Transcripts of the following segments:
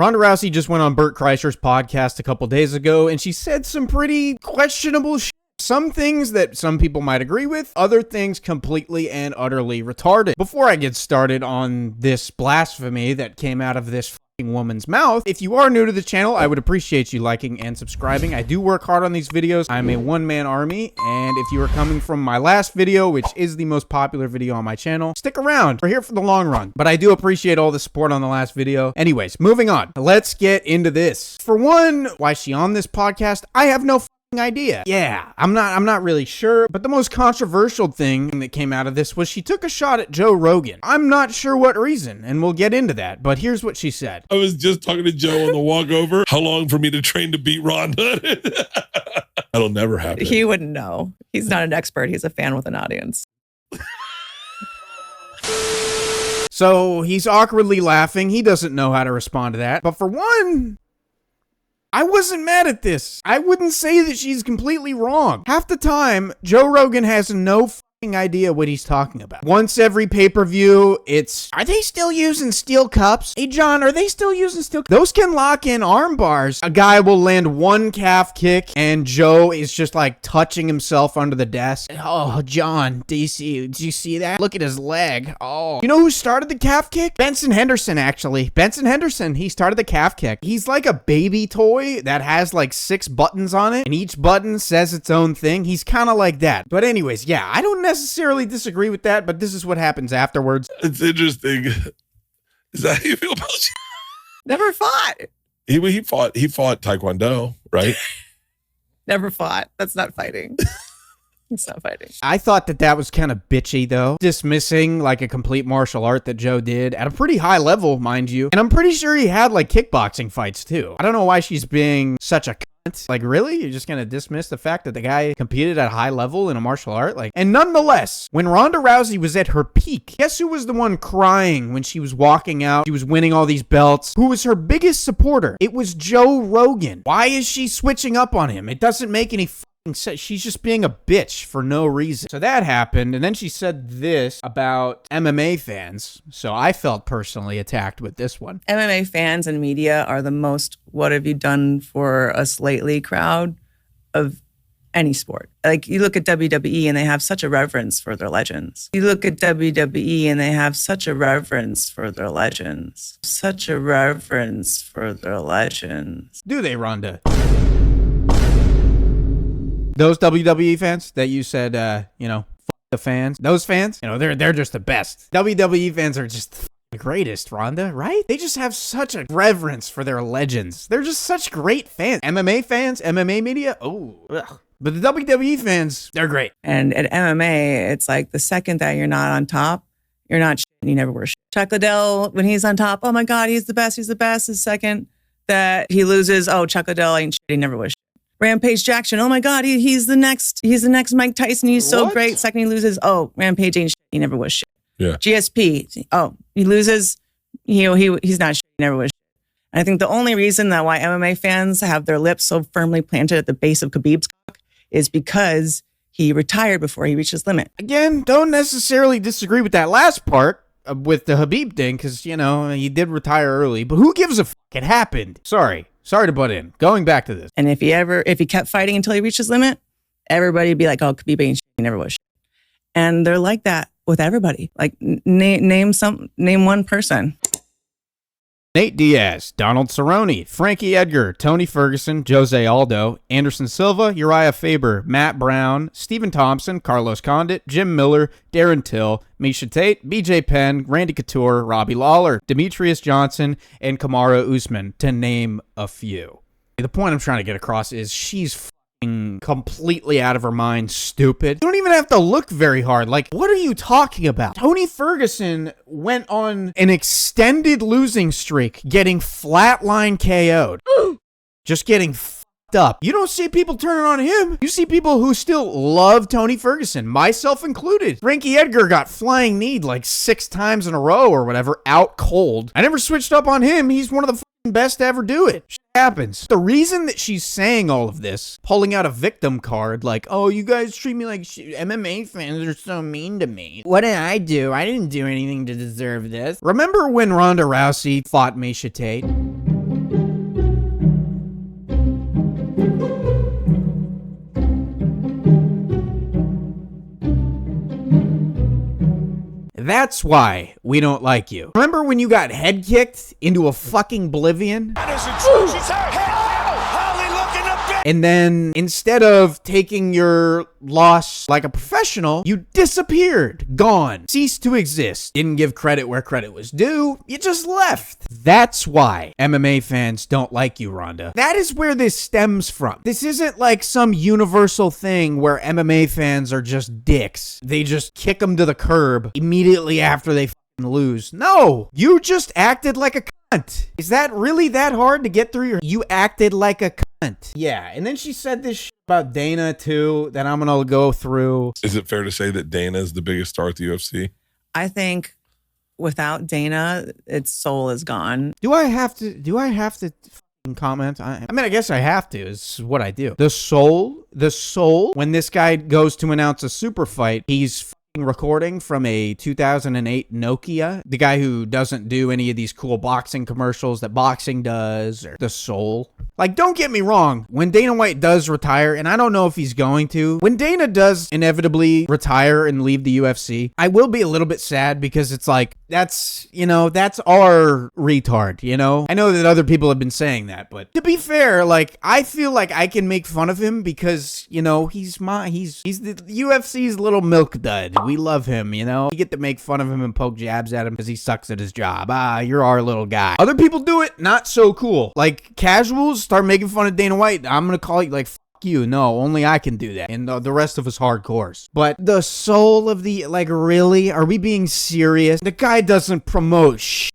Ronda Rousey just went on Bert Kreischers' podcast a couple days ago, and she said some pretty questionable shit. Some things that some people might agree with, other things completely and utterly retarded. Before I get started on this blasphemy that came out of this woman's mouth, if you are new to the channel, I would appreciate you liking and subscribing. I do work hard on these videos. I'm a one-man army, and if you are coming from my last video, which is the most popular video on my channel, stick around. We're here for the long run, but I do appreciate all the support on the last video. Anyways, moving on. Let's get into this. For one, why is she on this podcast? I have no idea. Yeah, I'm not really sure, but the most controversial thing that came out of this was she took a shot at Joe Rogan. I'm not sure what reason, and we'll get into that, but here's what she said. I was just talking to Joe on the walk over. How long for me to train to beat Ronda? That'll never happen. He wouldn't know. He's not an expert. He's a fan with an audience. So he's awkwardly laughing. He doesn't know how to respond to that. But for one, I wasn't mad at this. I wouldn't say that she's completely wrong. Half the time, Joe Rogan has no idea what he's talking about. Once every pay-per-view, it's, are they still using steel cups? Hey, John, are they still using steel cups? Those can lock in arm bars. A guy will land one calf kick, and Joe is just like touching himself under the desk. Oh, John, did you see that? Look at his leg. Oh. You know who started the calf kick? Benson Henderson, actually. Benson Henderson, he started the calf kick. He's like a baby toy that has like 6 buttons on it, and each button says its own thing. He's kind of like that. But anyways, yeah, I don't necessarily disagree with that, but this is what happens afterwards. It's interesting. Is that how you feel about you? Never fought. He fought Taekwondo, right? Never fought. That's not fighting. It's not fighting. I thought that was kind of bitchy, though. Dismissing like a complete martial art that Joe did at a pretty high level, mind you. And I'm pretty sure he had like kickboxing fights too. I don't know why she's being such a cunt. Like, really? You're just gonna dismiss the fact that the guy competed at a high level in a martial art? Like, and nonetheless, when Ronda Rousey was at her peak, guess who was the one crying when she was walking out? She was winning all these belts. Who was her biggest supporter? It was Joe Rogan. Why is she switching up on him? It doesn't make any sense. She's just being a bitch for no reason. So that happened, and then she said this about MMA fans. So I felt personally attacked with this one. MMA fans and media are the most "what have you done for us lately" crowd of any sport. Like, you look at WWE and they have such a reverence for their legends. You look at WWE and they have such a reverence for their legends. Such a reverence for their legends. Do they, Ronda? Those WWE fans that you said, f the fans, those fans, they're just the best. WWE fans are just the greatest, Ronda, right? They just have such a reverence for their legends. They're just such great fans. MMA fans, MMA media, ugh. But the WWE fans, they're great. And at MMA, it's like the second that you're not on top, you're not shit and you never were shit. Chuck Liddell, when he's on top, oh my God, he's the best. The second that he loses, oh, Chuck Liddell ain't shit, he never was shit. Rampage Jackson, oh my God, he's the next Mike Tyson. He's so great. Second he loses, oh, Rampage ain't shit. He never was shit. Yeah. GSP, oh, he loses, he's not shit. He never was shit. And I think the only reason that why MMA fans have their lips so firmly planted at the base of Khabib's cock is because he retired before he reached his limit. Again, don't necessarily disagree with that last part with the Khabib thing, because, he did retire early, but who gives a fuck? It happened. Sorry to butt in. Going back to this. And if he kept fighting until he reached his limit, everybody would be like, oh, Khabib ain't shit. He never was shit. And they're like that with everybody. Like, name one person. Nate Diaz, Donald Cerrone, Frankie Edgar, Tony Ferguson, Jose Aldo, Anderson Silva, Uriah Faber, Matt Brown, Stephen Thompson, Carlos Condit, Jim Miller, Darren Till, Miesha Tate, BJ Penn, Randy Couture, Robbie Lawler, Demetrius Johnson, and Kamaru Usman, to name a few. The point I'm trying to get across is she's completely out of her mind stupid. You don't even have to look very hard. Like, what are you talking about? Tony Ferguson went on an extended losing streak, getting flatline KO'd. Just getting fucked up. You don't see people turning on him. You see people who still love Tony Ferguson, myself included. Frankie Edgar got flying kneed like 6 times in a row or whatever, out cold. I never switched up on him. He's one of the best to ever do it. Shit happens. The reason that she's saying all of this, pulling out a victim card like, oh, you guys treat me like MMA fans are so mean to me. What did I do? I didn't do anything to deserve this. Remember when Ronda Rousey fought Miesha Tate? That's why we don't like you. Remember when you got head kicked into a fucking oblivion? That isn't true. She's hurt. Holly looking a bit. And then instead of taking your loss like a professional, you disappeared, gone, ceased to exist, didn't give credit where credit was due, you just left. That's why MMA fans don't like you, Ronda. That is where this stems from. This isn't like some universal thing where MMA fans are just dicks. They just kick them to the curb immediately after they lose. No, you just acted like a cunt. Is that really that hard to get through you acted like a cunt? Yeah, and then she said this shit about Dana too that I'm gonna go through. Is it fair to say that Dana is the biggest star at the UFC? I think without Dana, its soul is gone. Do I have to fucking comment? I mean, I guess I have to. It's what I do. The soul, when this guy goes to announce a super fight, he's recording from a 2008 Nokia, the guy who doesn't do any of these cool boxing commercials that boxing does, or the soul. Like, don't get me wrong, when Dana White does retire, and I don't know if he's going to, when Dana does inevitably retire and leave the UFC, I will be a little bit sad because it's like, that's our retard, you know? I know that other people have been saying that, but to be fair, like, I feel like I can make fun of him because, you know, he's the UFC's little milk dud. We love him, you know? You get to make fun of him and poke jabs at him because he sucks at his job. You're our little guy. Other people do it, not so cool. Like, casuals start making fun of Dana White. I'm gonna call you like, fuck you. No, only I can do that. And the rest of us hardcores. But the soul of the, like, really? Are we being serious? The guy doesn't promote shit.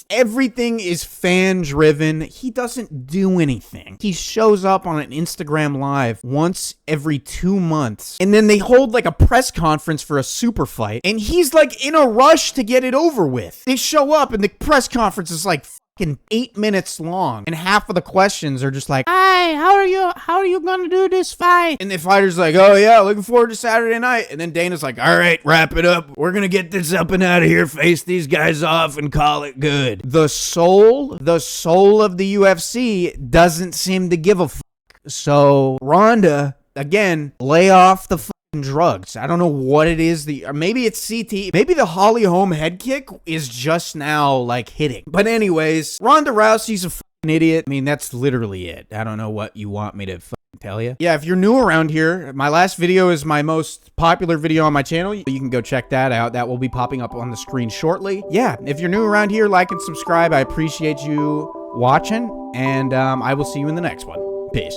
Everything is fan-driven. He doesn't do anything. He shows up on an Instagram Live once every 2 months, and then they hold like a press conference for a super fight, and he's like in a rush to get it over with. They show up, and the press conference is like fucking 8 minutes long, and half of the questions are just like, "Hi, how are you gonna do this fight?" And the fighter's like, "Oh yeah, looking forward to Saturday night." And then Dana's like, "All right, wrap it up. We're gonna get this up and out of here, face these guys off, and call it good." The soul of the UFC doesn't seem to give a fuck. So Ronda, again, lay off the drugs. I don't know what it is. Maybe it's CT. Maybe the Holly Holm head kick is just now like hitting. But anyways, Ronda Rousey's a fucking idiot. I mean, that's literally it. I don't know what you want me to tell you. Yeah, if you're new around here, my last video is my most popular video on my channel. You can go check that out. That will be popping up on the screen shortly. Yeah, if you're new around here, like and subscribe. I appreciate you watching, and I will see you in the next one. Peace.